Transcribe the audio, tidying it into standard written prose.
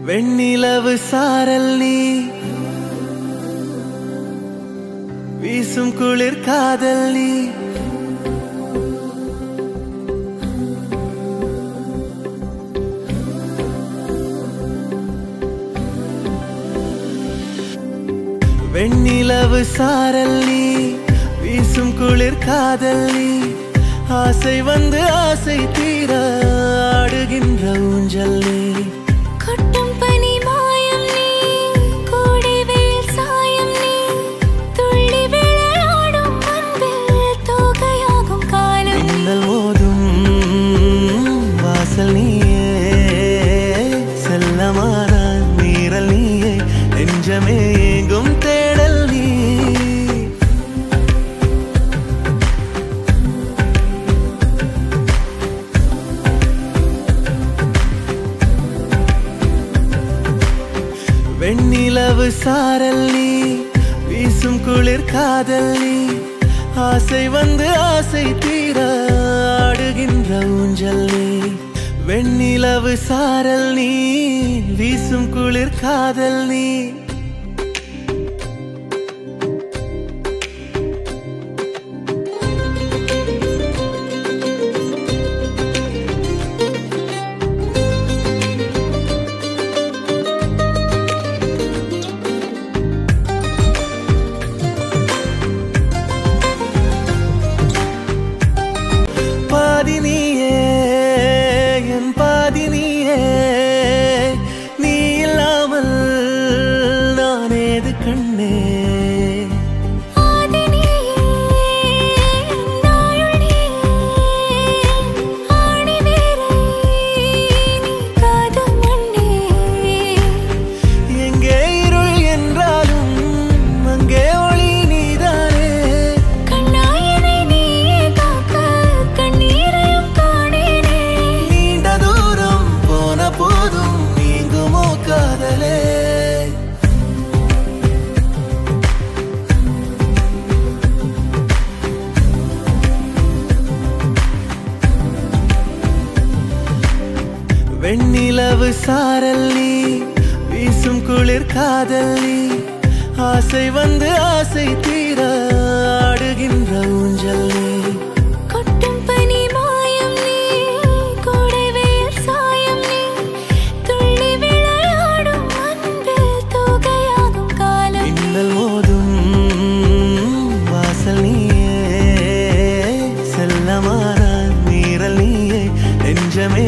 வெண்ணிலவு சாரல் நீ வீசும் குளிர் காதல் நீ வெண்ணிலவு சாரல் நீ வீசும் குளிர் காதல் நீ ஆசை வந்து ஆசை தீர ஆடுகின்ற ஊஞ்சல் நீ கொட்டும் பனி மாயம் நீ கோடை வெயில் சாயம் நீ துள்ளி விளையாடும் அன்பில் தோகையாகும் காலம் மின்னல் மோதும் வாசல் நீயே செல்லமான மீறல் நீயே நெஞ்சமே எங்கும் தேடல் நீ வெண்ணிலவு சாரல் நீ வீசும் குளிர் காதல் நீ ஆசை வந்து ஆசை தீர ஆடுகின்ற ஊஞ்சல் நீ வெண்ணிலவு சாரல் நீ வீசும் குளிர் காதல் நீ பாதினியே என் பாதினியே நீ இல்லாமல் நான் ஏது கண்ணே எங்கே இருள் என்றாலும் அங்கே ஒளி நீதானே நீண்ட தூரம் போன போதும் நீங்குமோ காதலே வெண்ணிலவு சாரல் நீ வீசும் குளிர் காதல் நீ ஆசை வந்து ஆசை தீர ஆடுகின்ற ஊஞ்சல் நீ கொட்டும் பனி மாயம் நீ கோடை வெயில் சாயம் நீ துள்ளி விளையாடும் அன்பில் தோகையாகும் காலம் மின்னல் மோதும் வாசல் நீயே செல்லமான மீறல் நீயே நெஞ்சமே